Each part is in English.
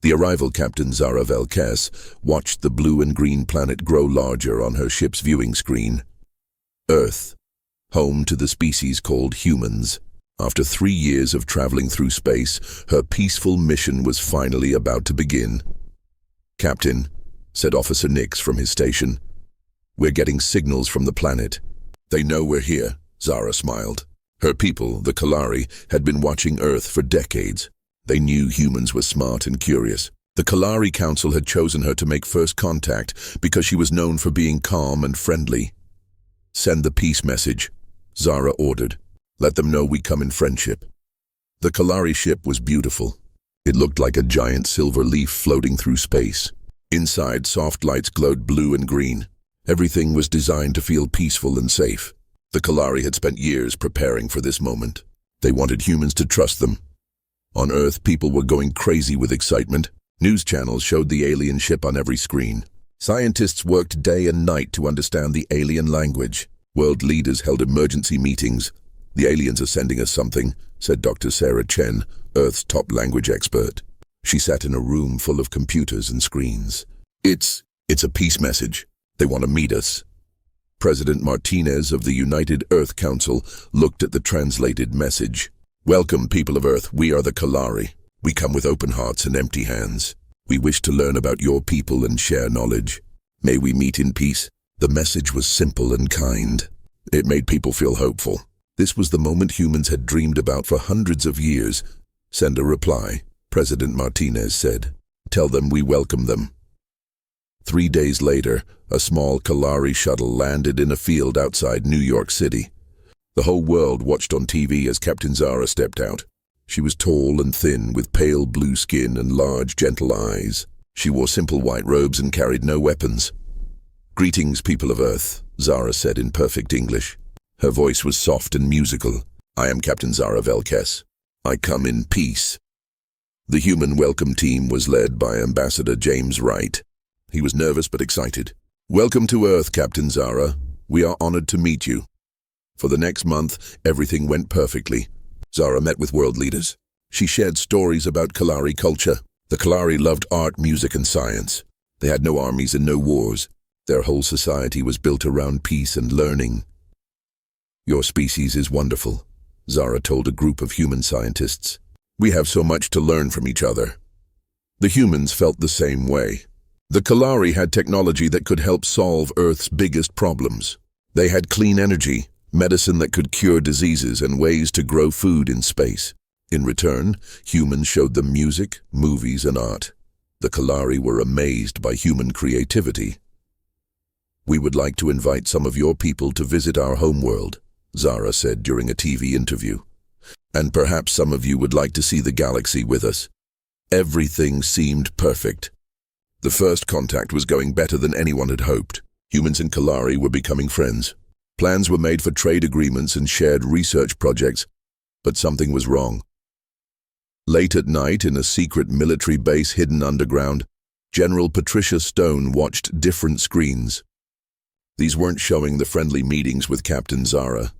The arrival Captain Zara watched the blue and green planet grow larger on her ship's viewing screen. Earth, home to the species called humans. After 3 years of traveling through space, her peaceful mission was finally about to begin. "Captain," said Officer Nix from his station, "we're getting signals from the planet." "They know we're here," Zara smiled. Her people, the Kalari, had been watching Earth for decades. They knew humans were smart and curious. The Kalari Council had chosen her to make first contact because she was known for being calm and friendly. "Send the peace message," Zara ordered. "Let them know we come in friendship." The Kalari ship was beautiful. It looked like a giant silver leaf floating through space. Inside, soft lights glowed blue and green. Everything was designed to feel peaceful and safe. The Kalari had spent years preparing for this moment. They wanted humans to trust them. On Earth, people were going crazy with excitement. News channels showed the alien ship on every screen. Scientists worked day and night to understand the alien language. World leaders held emergency meetings. "The aliens are sending us something," said Dr. Sarah Chen, Earth's top language expert. She sat in a room full of computers and screens. It's a peace message. They want to meet us." President Martinez of the United Earth Council looked at the translated message. "Welcome, people of Earth. We are the Kalari. We come with open hearts and empty hands. We wish to learn about your people and share knowledge. May we meet in peace." The message was simple and kind. It made people feel hopeful. This was the moment humans had dreamed about for hundreds of years. "Send a reply," President Martinez said. "Tell them we welcome them." 3 days later, a small Kalari shuttle landed in a field outside New York City. The whole world watched on TV as Captain Zara stepped out. She was tall and thin, with pale blue skin and large, gentle eyes. She wore simple white robes and carried no weapons. "Greetings, people of Earth," Zara said in perfect English. Her voice was soft and musical. "I am Captain Zara. I come in peace." The human welcome team was led by Ambassador James Wright. He was nervous but excited. "Welcome to Earth, Captain Zara. We are honored to meet you." For the next month, everything went perfectly. Zara met with world leaders. She shared stories about Kalari culture. The Kalari loved art, music, and science. They had no armies and no wars. Their whole society was built around peace and learning. "Your species is wonderful," Zara told a group of human scientists. "We have so much to learn from each other." The humans felt the same way. The Kalari had technology that could help solve Earth's biggest problems. They had clean energy, medicine that could cure diseases, and ways to grow food in space. In return, humans showed them music, movies, and art. The Kalari were amazed by human creativity. "We would like to invite some of your people to visit our homeworld," Zara said during a TV interview. "And perhaps some of you would like to see the galaxy with us." Everything seemed perfect. The first contact was going better than anyone had hoped. Humans and Kalari were becoming friends. Plans were made for trade agreements and shared research projects, but something was wrong. Late at night, in a secret military base hidden underground, General Patricia Stone watched different screens. These weren't showing the friendly meetings with Captain Zara.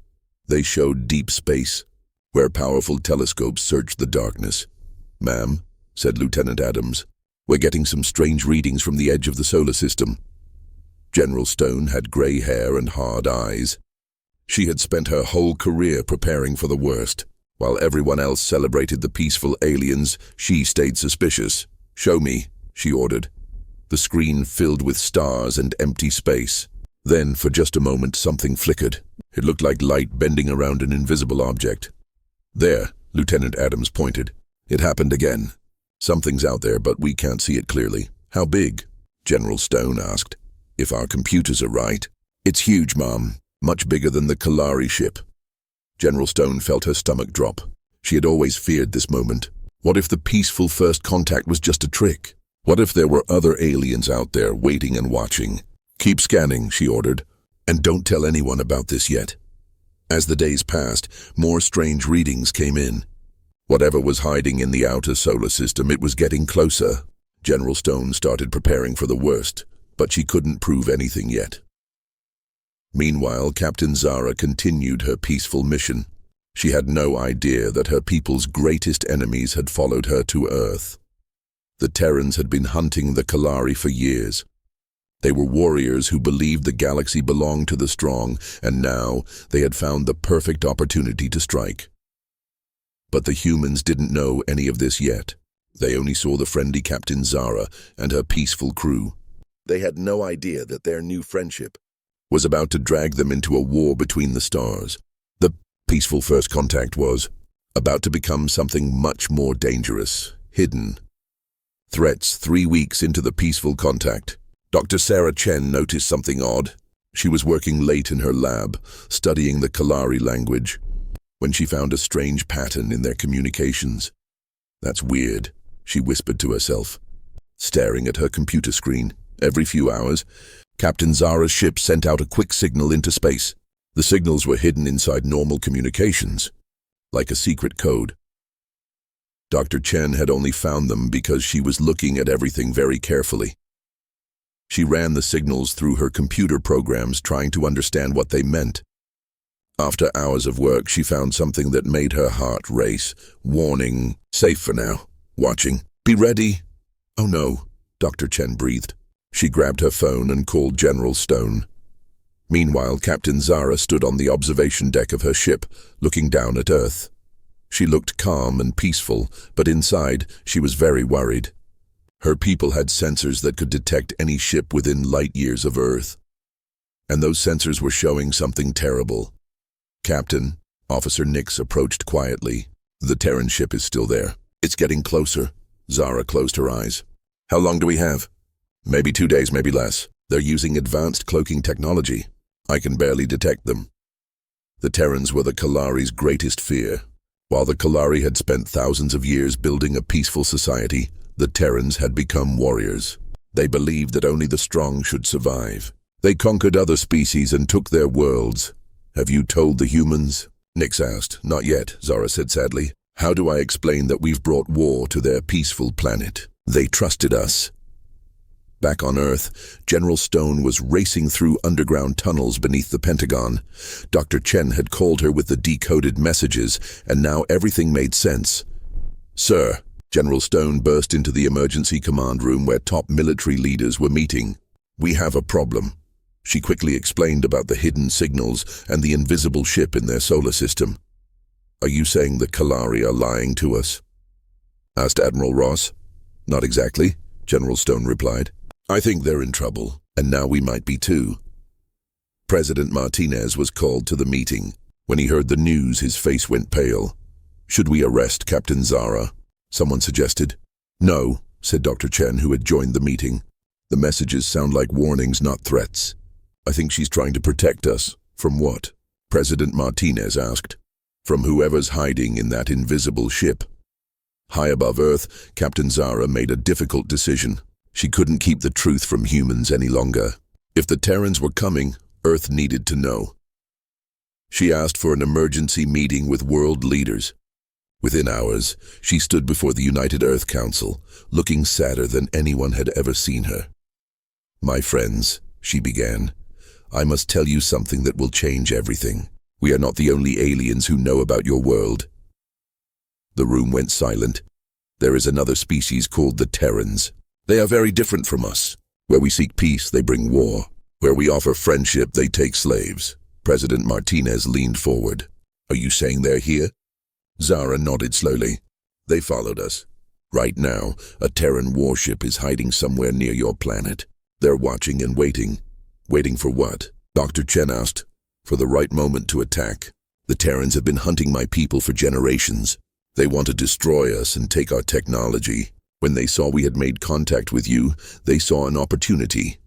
They showed deep space, where powerful telescopes searched the darkness. "Ma'am," said Lieutenant Adams, "we're getting some strange readings from the edge of the solar system." General Stone had gray hair and hard eyes. She had spent her whole career preparing for the worst. While everyone else celebrated the peaceful aliens, she stayed suspicious. "Show me," she ordered. The screen filled with stars and empty space. Then, for just a moment, something flickered. It looked like light bending around an invisible object. "There," Lieutenant Adams pointed. "It happened again. Something's out there, but we can't see it clearly." "How big?" General Stone asked. "If our computers are right." "It's huge, Mom. Much bigger than the Kalari ship." General Stone felt her stomach drop. She had always feared this moment. What if the peaceful first contact was just a trick? What if there were other aliens out there waiting and watching? "Keep scanning," she ordered, "and don't tell anyone about this yet." As the days passed, more strange readings came in. Whatever was hiding in the outer solar system, it was getting closer. General Stone started preparing for the worst, but she couldn't prove anything yet. Meanwhile, Captain Zara continued her peaceful mission. She had no idea that her people's greatest enemies had followed her to Earth. The Terrans had been hunting the Kalari for years. They were warriors who believed the galaxy belonged to the strong, and now they had found the perfect opportunity to strike. But the humans didn't know any of this yet. They only saw the friendly Captain Zara and her peaceful crew. They had no idea that their new friendship was about to drag them into a war between the stars. The peaceful first contact was about to become something much more dangerous, hidden. Threats 3 weeks into the peaceful contact. Dr. Sarah Chen noticed something odd. She was working late in her lab, studying the Kalari language, when she found a strange pattern in their communications. "That's weird," she whispered to herself, staring at her computer screen. Every few hours, Captain Zara's ship sent out a quick signal into space. The signals were hidden inside normal communications, like a secret code. Dr. Chen had only found them because she was looking at everything very carefully. She ran the signals through her computer programs, trying to understand what they meant. After hours of work, she found something that made her heart race. Warning, safe for now. Watching. Be ready. Oh no, Dr. Chen breathed. She grabbed her phone and called General Stone. Meanwhile, Captain Zara stood on the observation deck of her ship, looking down at Earth. She looked calm and peaceful, but inside, she was very worried. Her people had sensors that could detect any ship within light years of Earth. And those sensors were showing something terrible. "Captain," Officer Nix approached quietly. "The Terran ship is still there. It's getting closer." Zara closed her eyes. "How long do we have?" "Maybe 2 days, maybe less. They're using advanced cloaking technology. I can barely detect them." The Terrans were the Kalari's greatest fear. While the Kalari had spent thousands of years building a peaceful society, the Terrans had become warriors. They believed that only the strong should survive. They conquered other species and took their worlds. "Have you told the humans?" Nix asked. "Not yet," Zara said sadly. "How do I explain that we've brought war to their peaceful planet? They trusted us." Back on Earth, General Stone was racing through underground tunnels beneath the Pentagon. Dr. Chen had called her with the decoded messages, and now everything made sense. "Sir," General Stone burst into the emergency command room where top military leaders were meeting. "We have a problem." She quickly explained about the hidden signals and the invisible ship in their solar system. "Are you saying the Kalari are lying to us?" asked Admiral Ross. "Not exactly," General Stone replied. "I think they're in trouble, and now we might be too." President Martinez was called to the meeting. When he heard the news, his face went pale. "Should we arrest Captain Zara?" someone suggested. "No," said Dr. Chen, who had joined the meeting. "The messages sound like warnings, not threats. I think she's trying to protect us." "From what?" President Martinez asked. "From whoever's hiding in that invisible ship." High above Earth, Captain Zara made a difficult decision. She couldn't keep the truth from humans any longer. If the Terrans were coming, Earth needed to know. She asked for an emergency meeting with world leaders. Within hours, she stood before the United Earth Council, looking sadder than anyone had ever seen her. "My friends," she began, "I must tell you something that will change everything. We are not the only aliens who know about your world." The room went silent. "There is another species called the Terrans. They are very different from us. Where we seek peace, they bring war. Where we offer friendship, they take slaves." President Martinez leaned forward. "Are you saying they're here?" Zara nodded slowly. "They followed us. Right now, a Terran warship is hiding somewhere near your planet. They're watching and waiting." "Waiting for what?" Dr. Chen asked. "For the right moment to attack. The Terrans have been hunting my people for generations. They want to destroy us and take our technology. When they saw we had made contact with you, they saw an opportunity."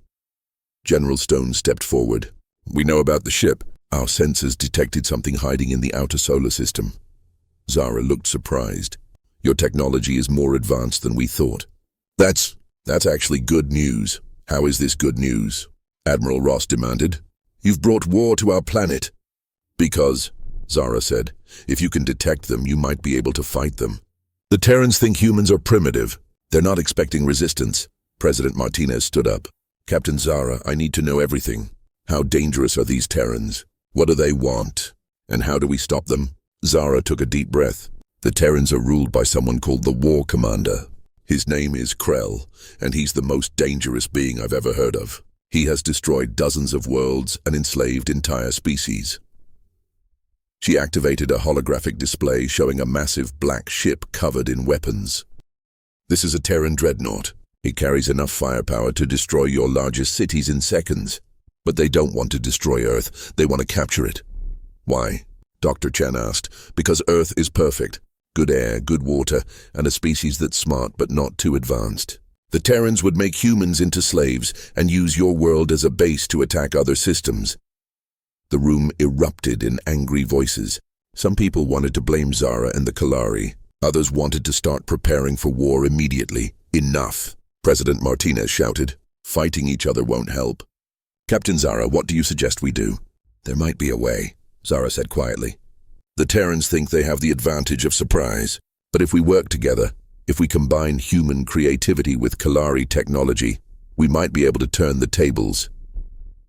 General Stone stepped forward. "We know about the ship. Our sensors detected something hiding in the outer solar system." Zara looked surprised. "Your technology is more advanced than we thought." That's actually good news." "How is this good news?" Admiral Ross demanded. "You've brought war to our planet." "Because," Zara said, "if you can detect them, you might be able to fight them. The Terrans think humans are primitive. They're not expecting resistance." President Martinez stood up. "Captain Zara, I need to know everything. How dangerous are these Terrans? What do they want? And how do we stop them?" Zara took a deep breath. "The Terrans are ruled by someone called the War Commander. His name is Krell, and he's the most dangerous being I've ever heard of. He has destroyed dozens of worlds and enslaved entire species. She activated a holographic display showing a massive black ship covered in weapons. This is a Terran dreadnought. It carries enough firepower to destroy your largest cities in seconds. But they don't want to destroy Earth, they want to capture it. Why? Dr. Chen asked. Because Earth is perfect. Good air, good water, and a species that's smart but not too advanced. The Terrans would make humans into slaves and use your world as a base to attack other systems. The room erupted in angry voices. Some people wanted to blame Zara and the Kalari. Others wanted to start preparing for war immediately. Enough, President Martinez shouted. Fighting each other won't help. Captain Zara, what do you suggest we do? There might be a way, Zara said quietly. The Terrans think they have the advantage of surprise. But if we work together, if we combine human creativity with Kalari technology, we might be able to turn the tables.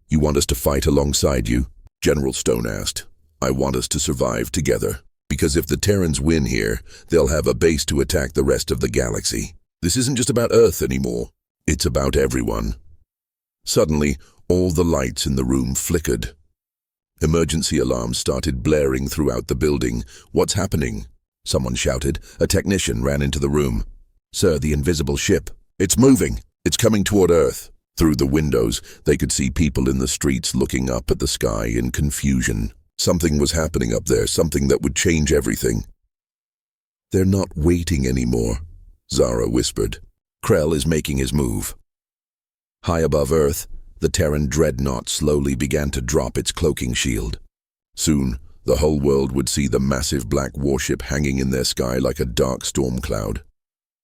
You want us to fight alongside you? General Stone asked. I want us to survive together. Because if the Terrans win here, they'll have a base to attack the rest of the galaxy. This isn't just about Earth anymore. It's about everyone. Suddenly, all the lights in the room flickered. Emergency alarms started blaring throughout the building. What's happening? Someone shouted. A technician ran into the room. Sir, the invisible ship. It's moving. It's coming toward Earth. Through the windows, they could see people in the streets looking up at the sky in confusion. Something was happening up there, something that would change everything. They're not waiting anymore, Zara whispered. Krell is making his move. High above Earth, the Terran dreadnought slowly began to drop its cloaking shield. Soon, the whole world would see the massive black warship hanging in their sky like a dark storm cloud.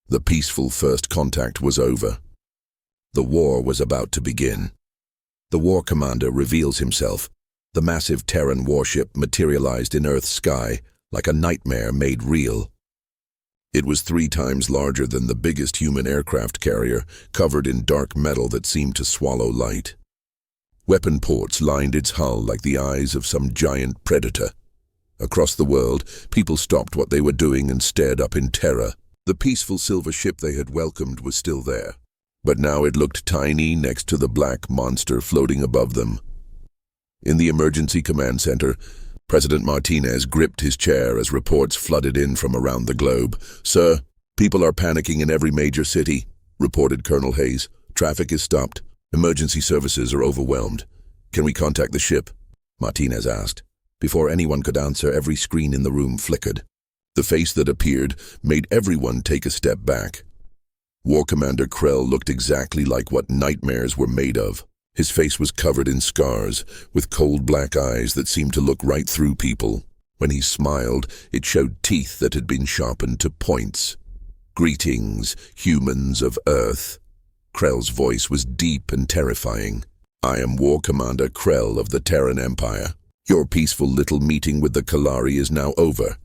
The peaceful first contact was over. The war was about to begin. The War Commander reveals himself. The massive Terran warship materialized in Earth's sky like a nightmare made real. It was 3 times larger than the biggest human aircraft carrier, covered in dark metal that seemed to swallow light. Weapon ports lined its hull like the eyes of some giant predator. Across the world, people stopped what they were doing and stared up in terror. The peaceful silver ship they had welcomed was still there, but now it looked tiny next to the black monster floating above them. In the emergency command center, President Martinez gripped his chair as reports flooded in from around the globe. Sir, people are panicking in every major city, reported Colonel Hayes. Traffic is stopped. Emergency services are overwhelmed. Can we contact the ship? Martinez asked. Before anyone could answer, every screen in the room flickered. The face that appeared made everyone take a step back. War Commander Krell looked exactly like what nightmares were made of. His face was covered in scars, with cold black eyes that seemed to look right through people. When he smiled, it showed teeth that had been sharpened to points. Greetings, humans of Earth. Krell's voice was deep and terrifying. I am War Commander Krell of the Terran Empire. Your peaceful little meeting with the Kalari is now over.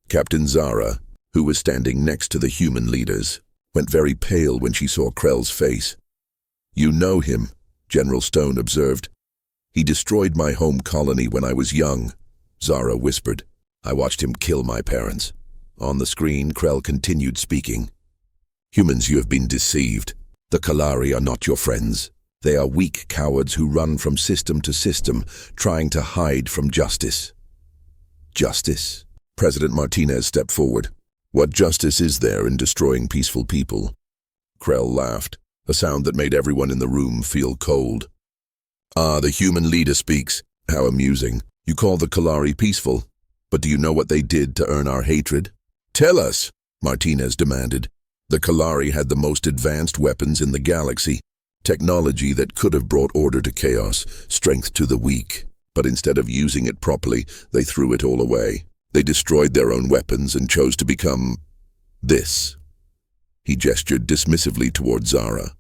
Captain Zara, who was standing next to the human leaders, went very pale when she saw Krell's face. You know him, General Stone observed. He destroyed my home colony when I was young, Zara whispered. I watched him kill my parents. On the screen, Krell continued speaking. Humans, you have been deceived. The Kalari are not your friends. They are weak cowards who run from system to system, trying to hide from justice. Justice? President Martinez stepped forward. What justice is there in destroying peaceful people? Krell laughed, a sound that made everyone in the room feel cold. Ah, the human leader speaks. How amusing. You call the Kalari peaceful, but do you know what they did to earn our hatred? Tell us, Martinez demanded. The Kalari had the most advanced weapons in the galaxy, technology that could have brought order to chaos, strength to the weak. But instead of using it properly, they threw it all away. They destroyed their own weapons and chose to become this. He gestured dismissively toward Zara.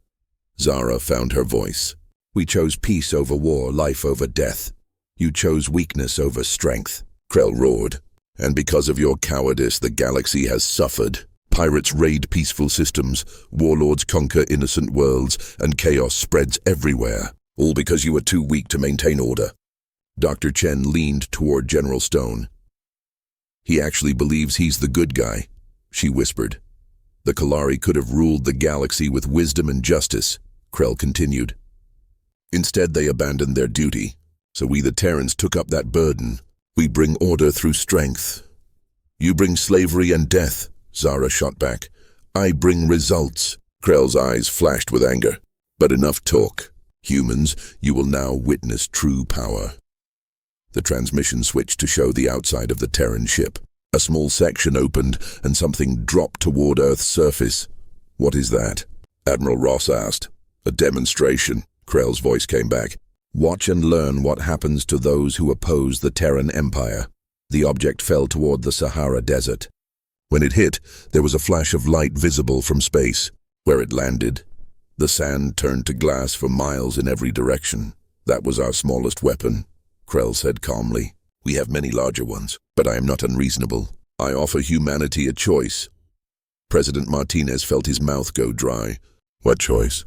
Zara found her voice. We chose peace over war, life over death. You chose weakness over strength, Krell roared. And because of your cowardice, the galaxy has suffered. Pirates raid peaceful systems, warlords conquer innocent worlds, and chaos spreads everywhere. All because you were too weak to maintain order. Dr. Chen leaned toward General Stone. He actually believes he's the good guy, she whispered. The Kalari could have ruled the galaxy with wisdom and justice, Krell continued. Instead, they abandoned their duty, so we the Terrans took up that burden. We bring order through strength. You bring slavery and death, Zara shot back. I bring results. Krell's eyes flashed with anger. But enough talk. Humans, you will now witness true power. The transmission switched to show the outside of the Terran ship. A small section opened, and something dropped toward Earth's surface. What is that? Admiral Ross asked. A demonstration, Krell's voice came back. Watch and learn what happens to those who oppose the Terran Empire. The object fell toward the Sahara Desert. When it hit, there was a flash of light visible from space. Where it landed, the sand turned to glass for miles in every direction. That was our smallest weapon, Krell said calmly. We have many larger ones, but I am not unreasonable. I offer humanity a choice. President Martinez felt his mouth go dry. What choice?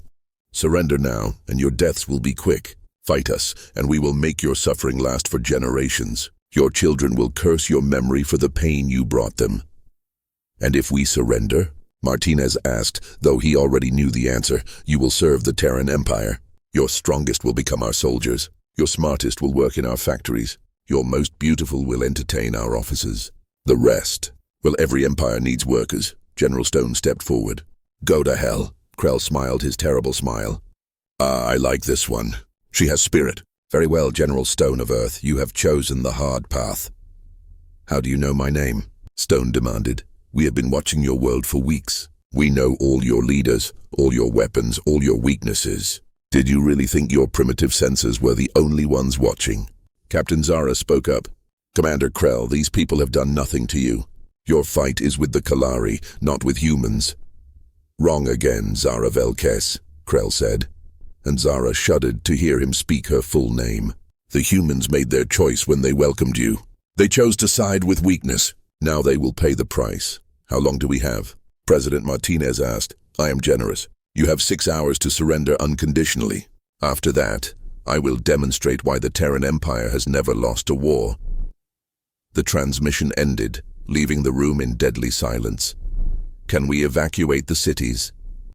Surrender now, and your deaths will be quick. Fight us, and we will make your suffering last for generations. Your children will curse your memory for the pain you brought them. And if we surrender? Martinez asked, though he already knew the answer. You will serve the Terran Empire. Your strongest will become our soldiers. Your smartest will work in our factories. Your most beautiful will entertain our officers. The rest, well, every empire needs workers. General Stone stepped forward. Go to hell. Krell smiled his terrible smile. I like this one. She has spirit. Very well, General Stone of Earth. You have chosen the hard path. How do you know my name? Stone demanded. We have been watching your world for weeks. We know all your leaders, all your weapons, all your weaknesses. Did you really think your primitive sensors were the only ones watching? Captain Zara spoke up. Commander Krell, these people have done nothing to you. Your fight is with the Kalari, not with humans. Wrong again, Zara Velkes, Krell said. And Zara shuddered to hear him speak her full name. The humans made their choice when they welcomed you. They chose to side with weakness. Now they will pay the price. How long do we have? President Martinez asked. I am generous. You have 6 hours to surrender unconditionally. After that, I will demonstrate why the Terran Empire has never lost a war. The transmission ended, leaving the room in deadly silence. Can we evacuate the cities?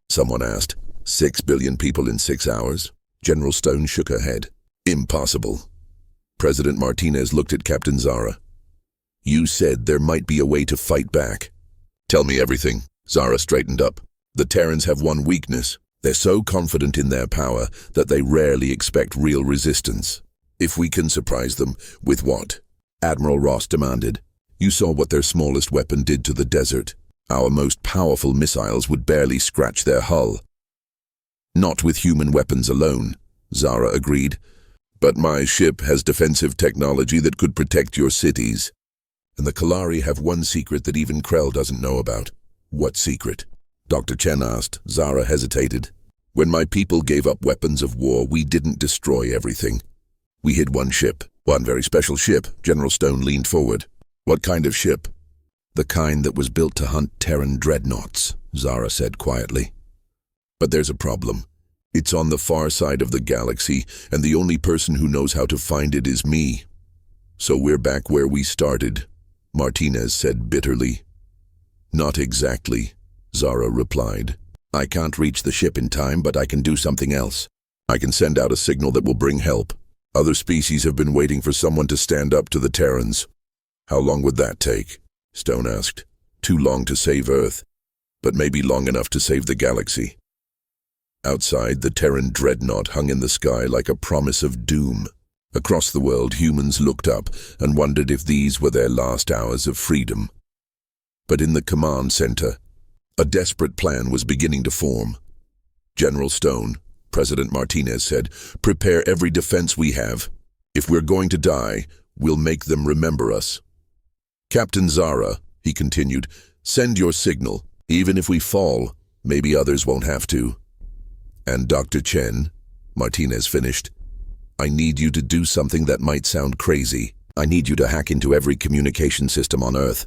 Someone asked. 6 billion people in 6 hours? General Stone shook her head. Impossible. President Martinez looked at Captain Zara. You said there might be a way to fight back. Tell me everything. Zara straightened up. The Terrans have one weakness. They're so confident in their power that they rarely expect real resistance. If we can surprise them, with what? Admiral Ross demanded. You saw what their smallest weapon did to the desert. Our most powerful missiles would barely scratch their hull. Not with human weapons alone, Zara agreed. But my ship has defensive technology that could protect your cities. And the Kalari have one secret that even Krell doesn't know about. What secret? Dr. Chen asked. Zara hesitated. When my people gave up weapons of war, we didn't destroy everything. We hid one ship. One very special ship. General Stone leaned forward. What kind of ship? The kind that was built to hunt Terran dreadnoughts, Zara said quietly. But there's a problem. It's on the far side of the galaxy, and the only person who knows how to find it is me. So we're back where we started, Martinez said bitterly. Not exactly, Zara replied. I can't reach the ship in time, but I can do something else. I can send out a signal that will bring help. Other species have been waiting for someone to stand up to the Terrans. How long would that take? Stone asked. Too long to save Earth, but maybe long enough to save the galaxy. Outside, the Terran dreadnought hung in the sky like a promise of doom. Across the world, humans looked up and wondered if these were their last hours of freedom. But in the command center, a desperate plan was beginning to form. General Stone, President Martinez said, prepare every defense we have. If we're going to die, we'll make them remember us. Captain Zara, he continued, send your signal. Even if we fall, maybe others won't have to. And Dr. Chen, Martinez finished, I need you to do something that might sound crazy. I need you to hack into every communication system on Earth.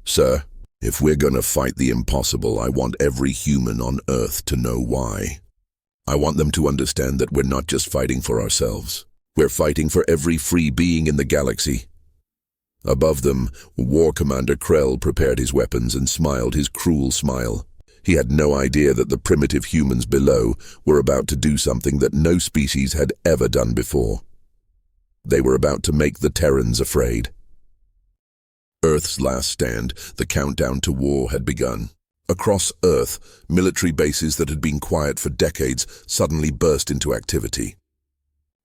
Sir, if we're gonna fight the impossible, I want every human on Earth to know why. I want them to understand that we're not just fighting for ourselves. We're fighting for every free being in the galaxy. Above them, War Commander Krell prepared his weapons and smiled his cruel smile. He had no idea that the primitive humans below were about to do something that no species had ever done before. They were about to make the Terrans afraid. Earth's last stand, the countdown to war had begun. Across Earth, military bases that had been quiet for decades suddenly burst into activity.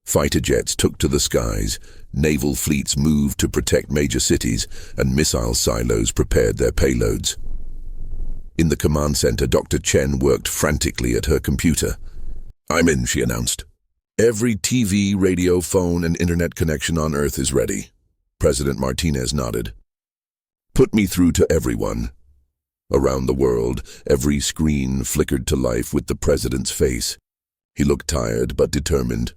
Fighter jets took to the skies, naval fleets moved to protect major cities, and missile silos prepared their payloads. In the command center, Dr. Chen worked frantically at her computer. "I'm in," she announced. "Every TV, radio, phone, and internet connection on Earth is ready." President Martinez nodded. "Put me through to everyone." Around the world, every screen flickered to life with the president's face. He looked tired but determined.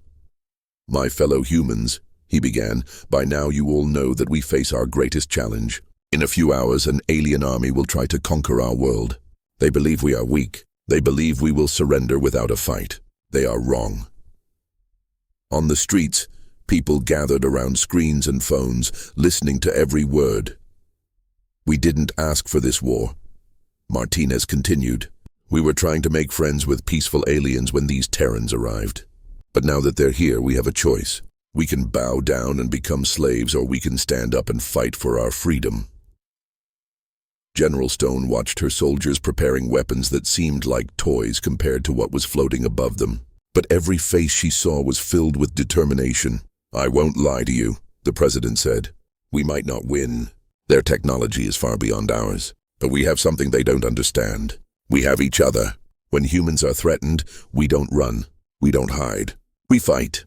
"My fellow humans," he began, "by now you all know that we face our greatest challenge. In a few hours, an alien army will try to conquer our world. They believe we are weak. They believe we will surrender without a fight. They are wrong." On the streets, people gathered around screens and phones, listening to every word. "We didn't ask for this war," Martinez continued. "We were trying to make friends with peaceful aliens when these Terrans arrived. But now that they're here, we have a choice. We can bow down and become slaves, or we can stand up and fight for our freedom." General Stone watched her soldiers preparing weapons that seemed like toys compared to what was floating above them. But every face she saw was filled with determination. "I won't lie to you," the president said. "We might not win. Their technology is far beyond ours. But we have something they don't understand. We have each other. When humans are threatened, we don't run. We don't hide. We fight."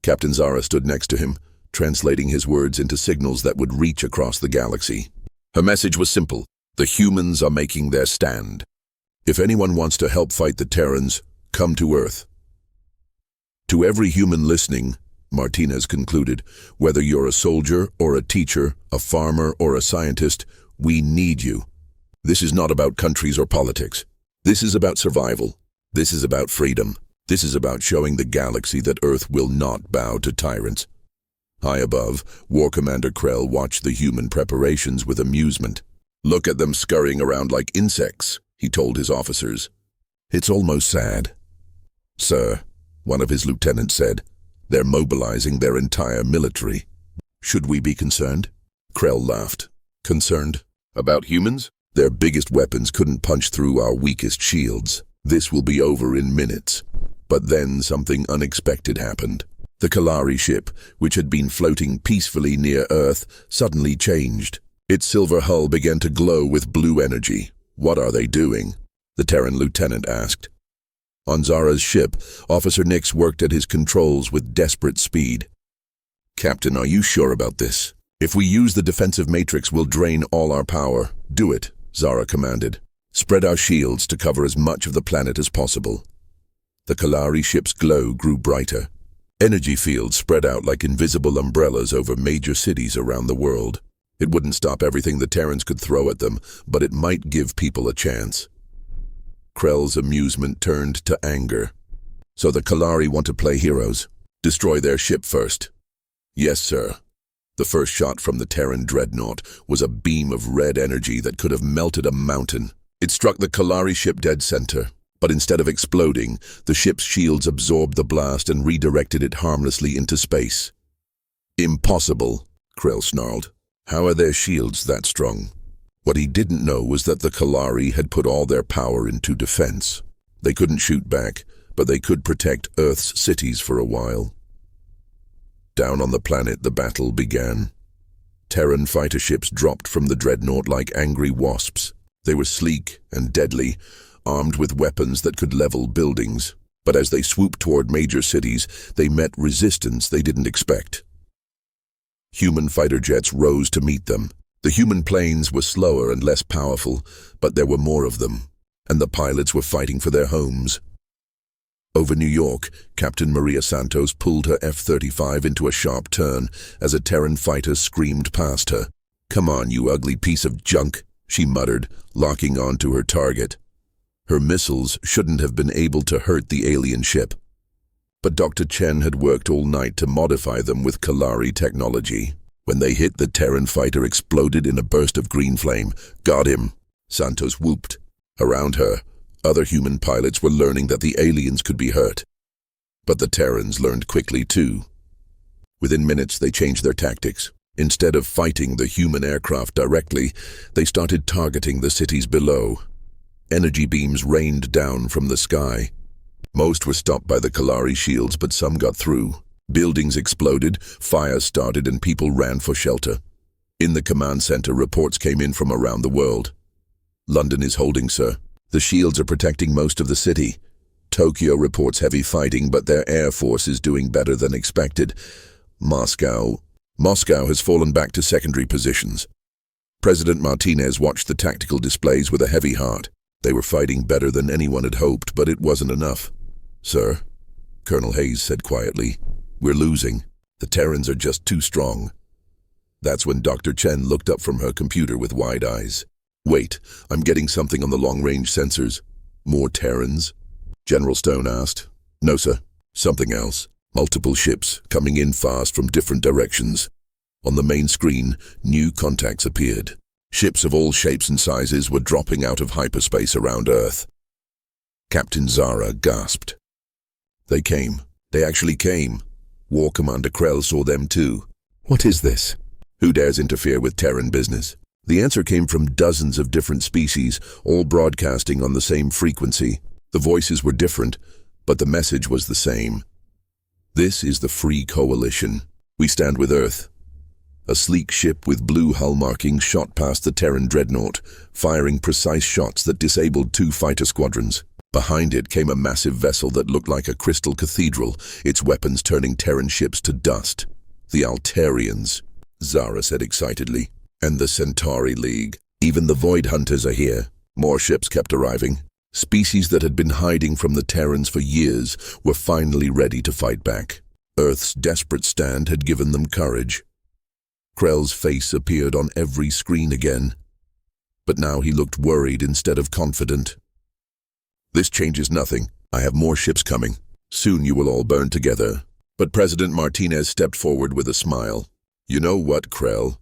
Captain Zara stood next to him, translating his words into signals that would reach across the galaxy. Her message was simple. The humans are making their stand. If anyone wants to help fight the Terrans, come to Earth. To every human listening, Martinez concluded, whether you're a soldier or a teacher, a farmer or a scientist, we need you. This is not about countries or politics. This is about survival. This is about freedom. This is about showing the galaxy that Earth will not bow to tyrants. High above, War Commander Krell watched the human preparations with amusement. "Look at them scurrying around like insects," he told his officers. "It's almost sad." "Sir," one of his lieutenants said, "they're mobilizing their entire military. Should we be concerned?" Krell laughed. "Concerned? About humans? Their biggest weapons couldn't punch through our weakest shields. This will be over in minutes." But then something unexpected happened. The Kalari ship, which had been floating peacefully near Earth, suddenly changed. Its silver hull began to glow with blue energy. "What are they doing?" the Terran lieutenant asked. On Zara's ship, Officer Nix worked at his controls with desperate speed. "Captain, are you sure about this? If we use the defensive matrix, we'll drain all our power." "Do it," Zara commanded. "Spread our shields to cover as much of the planet as possible." The Kalari ship's glow grew brighter. Energy fields spread out like invisible umbrellas over major cities around the world. It wouldn't stop everything the Terrans could throw at them, but it might give people a chance. Krell's amusement turned to anger. "So the Kalari want to play heroes? Destroy their ship first." "Yes, sir." The first shot from the Terran dreadnought was a beam of red energy that could have melted a mountain. It struck the Kalari ship dead center, but instead of exploding, the ship's shields absorbed the blast and redirected it harmlessly into space. "Impossible," Krell snarled. "How are their shields that strong?" What he didn't know was that the Kalari had put all their power into defense. They couldn't shoot back, but they could protect Earth's cities for a while. Down on the planet, the battle began. Terran fighter ships dropped from the dreadnought like angry wasps. They were sleek and deadly, armed with weapons that could level buildings. But as they swooped toward major cities, they met resistance they didn't expect. Human fighter jets rose to meet them. The human planes were slower and less powerful, but there were more of them, and the pilots were fighting for their homes. Over New York, Captain Maria Santos pulled her F-35 into a sharp turn as a Terran fighter screamed past her. "Come on, you ugly piece of junk," she muttered, locking onto her target. Her missiles shouldn't have been able to hurt the alien ship. But Dr. Chen had worked all night to modify them with Kalari technology. When they hit, the Terran fighter exploded in a burst of green flame. "Got him," Santos whooped. Around her, other human pilots were learning that the aliens could be hurt. But the Terrans learned quickly too. Within minutes, they changed their tactics. Instead of fighting the human aircraft directly, they started targeting the cities below. Energy beams rained down from the sky. Most were stopped by the Kalari shields, but some got through. Buildings exploded, fires started, and people ran for shelter. In the command center, reports came in from around the world. London is holding, sir. The shields are protecting most of the city. Tokyo reports heavy fighting, but their air force is doing better than expected. Moscow has fallen back to secondary positions. President Martinez watched the tactical displays with a heavy heart. They were fighting better than anyone had hoped, but it wasn't enough. Sir, Colonel Hayes said quietly, we're losing. The Terrans are just too strong. That's when Dr. Chen looked up from her computer with wide eyes. Wait, I'm getting something on the long-range sensors. More Terrans? General Stone asked. No, sir. Something else. Multiple ships coming in fast from different directions. On the main screen, new contacts appeared. Ships of all shapes and sizes were dropping out of hyperspace around Earth. Captain Zara gasped. They came. They actually came. War Commander Krell saw them too. What is this? Who dares interfere with Terran business? The answer came from dozens of different species, all broadcasting on the same frequency. The voices were different, but the message was the same. This is the Free Coalition. We stand with Earth. A sleek ship with blue hull markings shot past the Terran dreadnought, firing precise shots that disabled 2 fighter squadrons. Behind it came a massive vessel that looked like a crystal cathedral, its weapons turning Terran ships to dust. The Altarians, Zara said excitedly, and the Centauri League. Even the Void Hunters are here. More ships kept arriving. Species that had been hiding from the Terrans for years were finally ready to fight back. Earth's desperate stand had given them courage. Krell's face appeared on every screen again, but now he looked worried instead of confident. This changes nothing. I have more ships coming. Soon you will all burn together. But President Martinez stepped forward with a smile. You know what, Krell?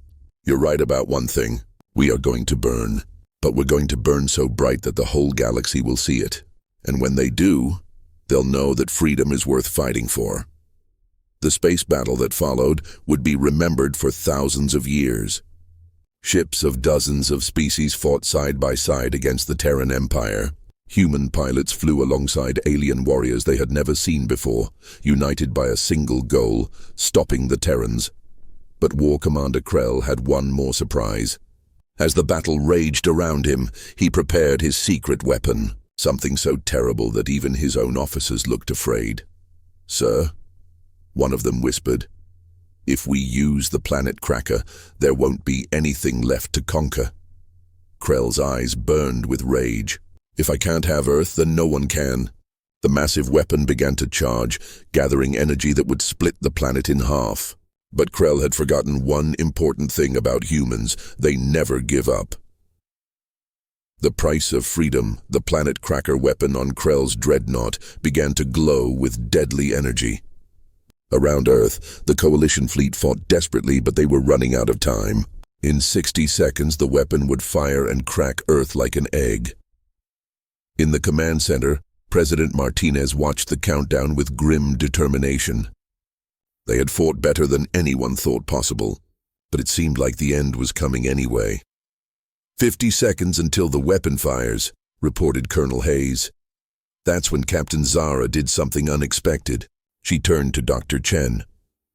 You're right about one thing. We are going to burn. But we're going to burn so bright that the whole galaxy will see it. And when they do, they'll know that freedom is worth fighting for. The space battle that followed would be remembered for thousands of years. Ships of dozens of species fought side by side against the Terran Empire. Human pilots flew alongside alien warriors they had never seen before, united by a single goal, stopping the Terrans. But War Commander Krell had one more surprise. As the battle raged around him, he prepared his secret weapon, something so terrible that even his own officers looked afraid. Sir, one of them whispered, if we use the planet cracker, there won't be anything left to conquer. Krell's eyes burned with rage. If I can't have Earth, then no one can. The massive weapon began to charge, gathering energy that would split the planet in half. But Krell had forgotten one important thing about humans: they never give up. The price of freedom, the planet cracker weapon on Krell's dreadnought, began to glow with deadly energy. Around Earth, the Coalition fleet fought desperately, but they were running out of time. In 60 seconds, the weapon would fire and crack Earth like an egg. In the command center, President Martinez watched the countdown with grim determination. They had fought better than anyone thought possible, but it seemed like the end was coming anyway. 50 seconds until the weapon fires, reported Colonel Hayes. That's when Captain Zara did something unexpected. She turned to Dr. Chen.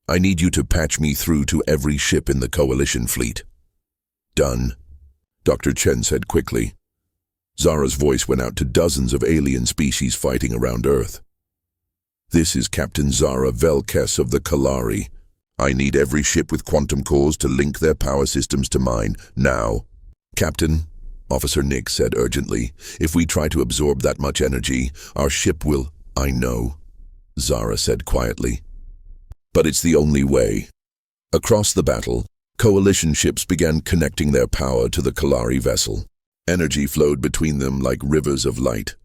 I need you to patch me through to every ship in the Coalition fleet. Done, Dr. Chen said quickly. Zara's voice went out to dozens of alien species fighting around Earth. This is Captain Zara Velkes of the Kalari. I need every ship with quantum cores to link their power systems to mine, now. Captain, Officer Nick said urgently, if we try to absorb that much energy, our ship will... I know, Zara said quietly. But it's the only way. Across the battle, Coalition ships began connecting their power to the Kalari vessel. Energy flowed between them like rivers of light.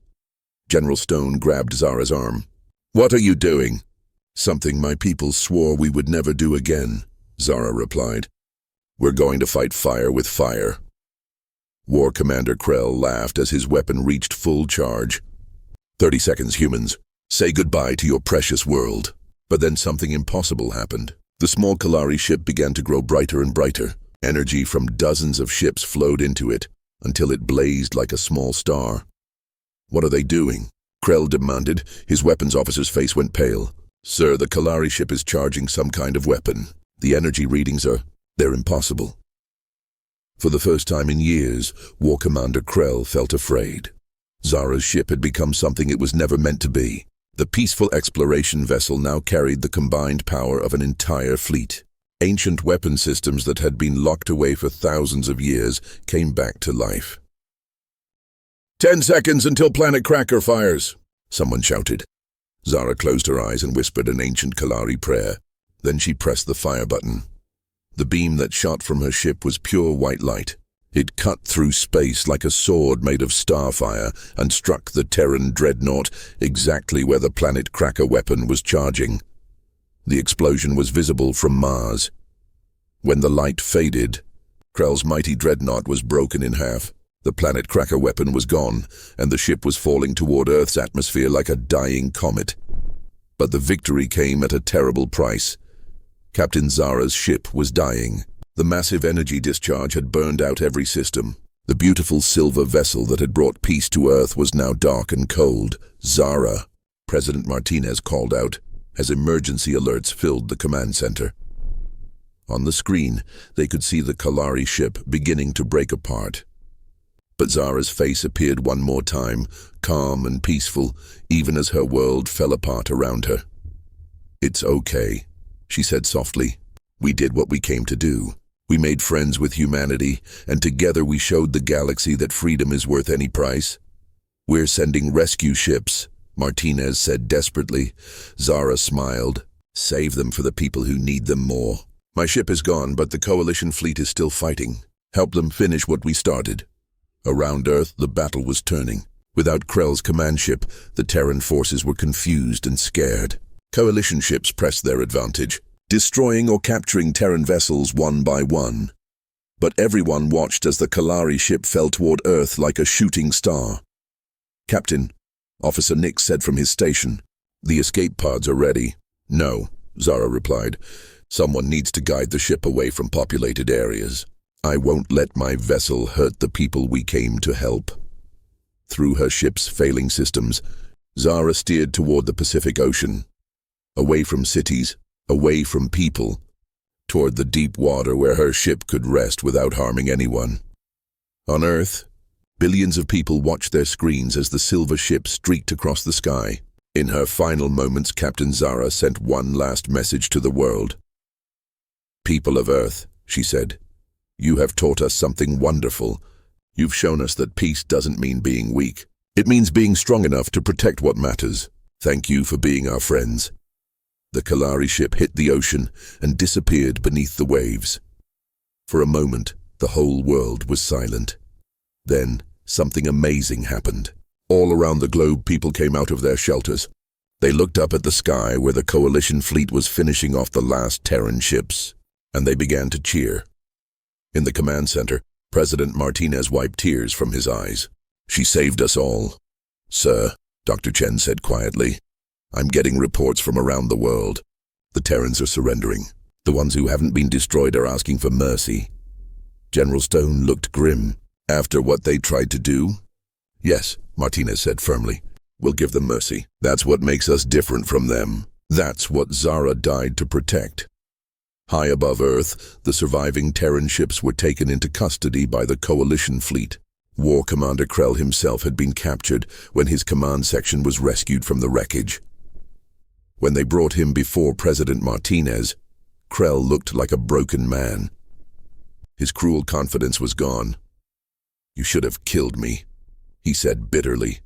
General Stone grabbed Zara's arm. What are you doing? Something my people swore we would never do again, Zara replied. We're going to fight fire with fire. War Commander Krell laughed as his weapon reached full charge. 30 seconds, humans. Say goodbye to your precious world. But then something impossible happened. The small Kalari ship began to grow brighter and brighter. Energy from dozens of ships flowed into it, until it blazed like a small star. What are they doing? Krell demanded. His weapons officer's face went pale. Sir, the Kalari ship is charging some kind of weapon. The energy readings they're impossible. For the first time in years, War Commander Krell felt afraid. Zara's ship had become something it was never meant to be. The peaceful exploration vessel now carried the combined power of an entire fleet. Ancient weapon systems that had been locked away for thousands of years came back to life. 10 seconds until Planet Cracker fires, someone shouted. Zara closed her eyes and whispered an ancient Kalari prayer. Then she pressed the fire button. The beam that shot from her ship was pure white light. It cut through space like a sword made of starfire and struck the Terran dreadnought exactly where the Planet Cracker weapon was charging. The explosion was visible from Mars. When the light faded, Krell's mighty dreadnought was broken in half. The Planet Cracker weapon was gone, and the ship was falling toward Earth's atmosphere like a dying comet. But the victory came at a terrible price. Captain Zara's ship was dying. The massive energy discharge had burned out every system. The beautiful silver vessel that had brought peace to Earth was now dark and cold. Zara, President Martinez called out, as emergency alerts filled the command center. On the screen, they could see the Kalari ship beginning to break apart. But Zara's face appeared one more time, calm and peaceful, even as her world fell apart around her. "It's okay," she said softly. "We did what we came to do. We made friends with humanity, and together we showed the galaxy that freedom is worth any price. We're sending rescue ships," Martinez said desperately. Zara smiled. "Save them for the people who need them more. My ship is gone, but the Coalition fleet is still fighting. Help them finish what we started." Around Earth, the battle was turning. Without Krell's command ship, the Terran forces were confused and scared. Coalition ships pressed their advantage, destroying or capturing Terran vessels one by one. But everyone watched as the Kalari ship fell toward Earth like a shooting star. "Captain," Officer Nick said from his station, "the escape pods are ready." "No," Zara replied. "Someone needs to guide the ship away from populated areas. I won't let my vessel hurt the people we came to help." Through her ship's failing systems, Zara steered toward the Pacific Ocean. Away from cities, away from people, toward the deep water where her ship could rest without harming anyone. On Earth, billions of people watched their screens as the silver ship streaked across the sky. In her final moments, Captain Zara sent one last message to the world. "People of Earth," she said, "you have taught us something wonderful. You've shown us that peace doesn't mean being weak. It means being strong enough to protect what matters. Thank you for being our friends." The Kalari ship hit the ocean and disappeared beneath the waves. For a moment, the whole world was silent. Then, something amazing happened. All around the globe, people came out of their shelters. They looked up at the sky where the Coalition fleet was finishing off the last Terran ships, and they began to cheer. In the command center, President Martinez wiped tears from his eyes. "She saved us all." "Sir," Dr. Chen said quietly, "I'm getting reports from around the world. The Terrans are surrendering. The ones who haven't been destroyed are asking for mercy." General Stone looked grim. "After what they tried to do?" "Yes," Martinez said firmly. "We'll give them mercy. That's what makes us different from them. That's what Zara died to protect." High above Earth, the surviving Terran ships were taken into custody by the Coalition fleet. War Commander Krell himself had been captured when his command section was rescued from the wreckage. When they brought him before President Martinez, Krell looked like a broken man. His cruel confidence was gone. "You should have killed me," he said bitterly.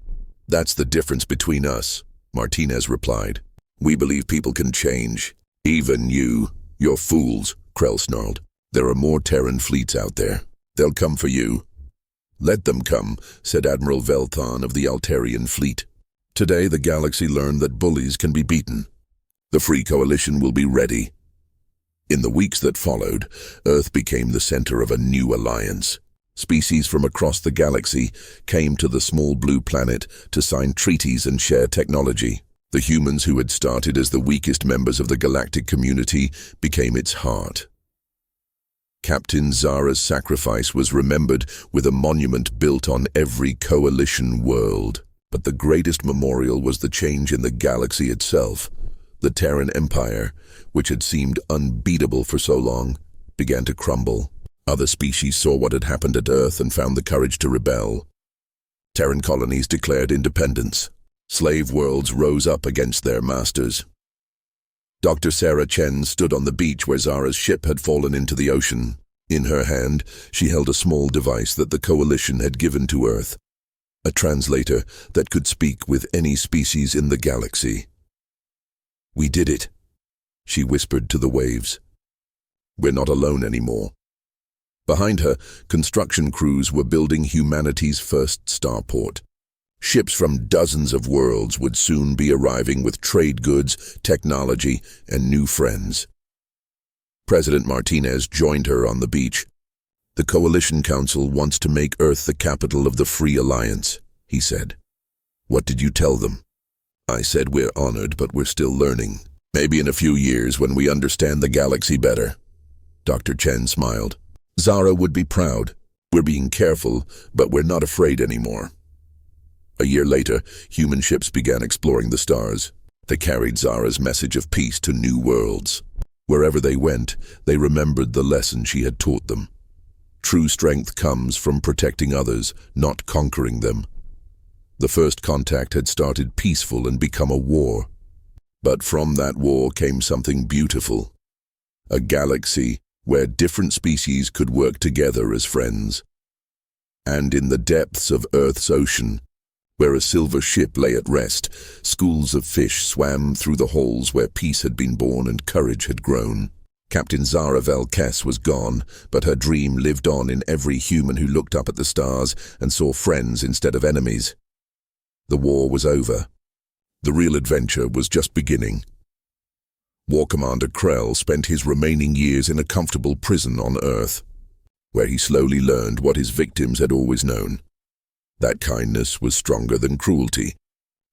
"That's the difference between us," Martinez replied. "We believe people can change. Even you. You're fools," Krell snarled. "There are more Terran fleets out there. They'll come for you." "Let them come," said Admiral Velthon of the Altarian fleet. "Today the galaxy learned that bullies can be beaten. The Free Coalition will be ready." In the weeks that followed, Earth became the center of a new alliance. Species from across the galaxy came to the small blue planet to sign treaties and share technology. The humans who had started as the weakest members of the galactic community became its heart. Captain Zara's sacrifice was remembered with a monument built on every coalition world. But the greatest memorial was the change in the galaxy itself. The Terran Empire, which had seemed unbeatable for so long, began to crumble. Other species saw what had happened at Earth and found the courage to rebel. Terran colonies declared independence. Slave worlds rose up against their masters. Dr. Sarah Chen stood on the beach where Zara's ship had fallen into the ocean. In her hand, she held a small device that the Coalition had given to Earth, a translator that could speak with any species in the galaxy. "We did it," she whispered to the waves. "We're not alone anymore." Behind her, construction crews were building humanity's first starport. Ships from dozens of worlds would soon be arriving with trade goods, technology, and new friends. President Martinez joined her on the beach. "The Coalition Council wants to make Earth the capital of the Free Alliance," he said. "What did you tell them?" "I said we're honored, but we're still learning. Maybe in a few years when we understand the galaxy better." Dr. Chen smiled. "Zara would be proud. We're being careful, but we're not afraid anymore." A year later, human ships began exploring the stars. They carried Zara's message of peace to new worlds. Wherever they went, they remembered the lesson she had taught them. True strength comes from protecting others, not conquering them. The first contact had started peaceful and become a war. But from that war came something beautiful. A galaxy where different species could work together as friends. And in the depths of Earth's ocean, where a silver ship lay at rest, schools of fish swam through the halls where peace had been born and courage had grown. Captain Zara was gone, but her dream lived on in every human who looked up at the stars and saw friends instead of enemies. The war was over. The real adventure was just beginning. War Commander Krell spent his remaining years in a comfortable prison on Earth, where he slowly learned what his victims had always known. That kindness was stronger than cruelty,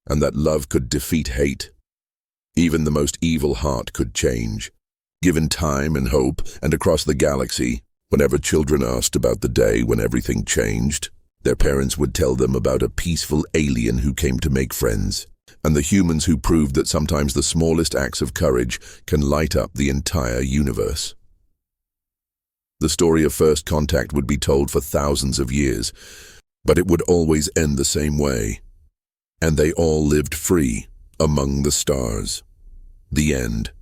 and that love could defeat hate. Even the most evil heart could change. Given time and hope, and across the galaxy, whenever children asked about the day when everything changed, their parents would tell them about a peaceful alien who came to make friends, and the humans who proved that sometimes the smallest acts of courage can light up the entire universe. The story of first contact would be told for thousands of years, but it would always end the same way. And they all lived free among the stars. The end.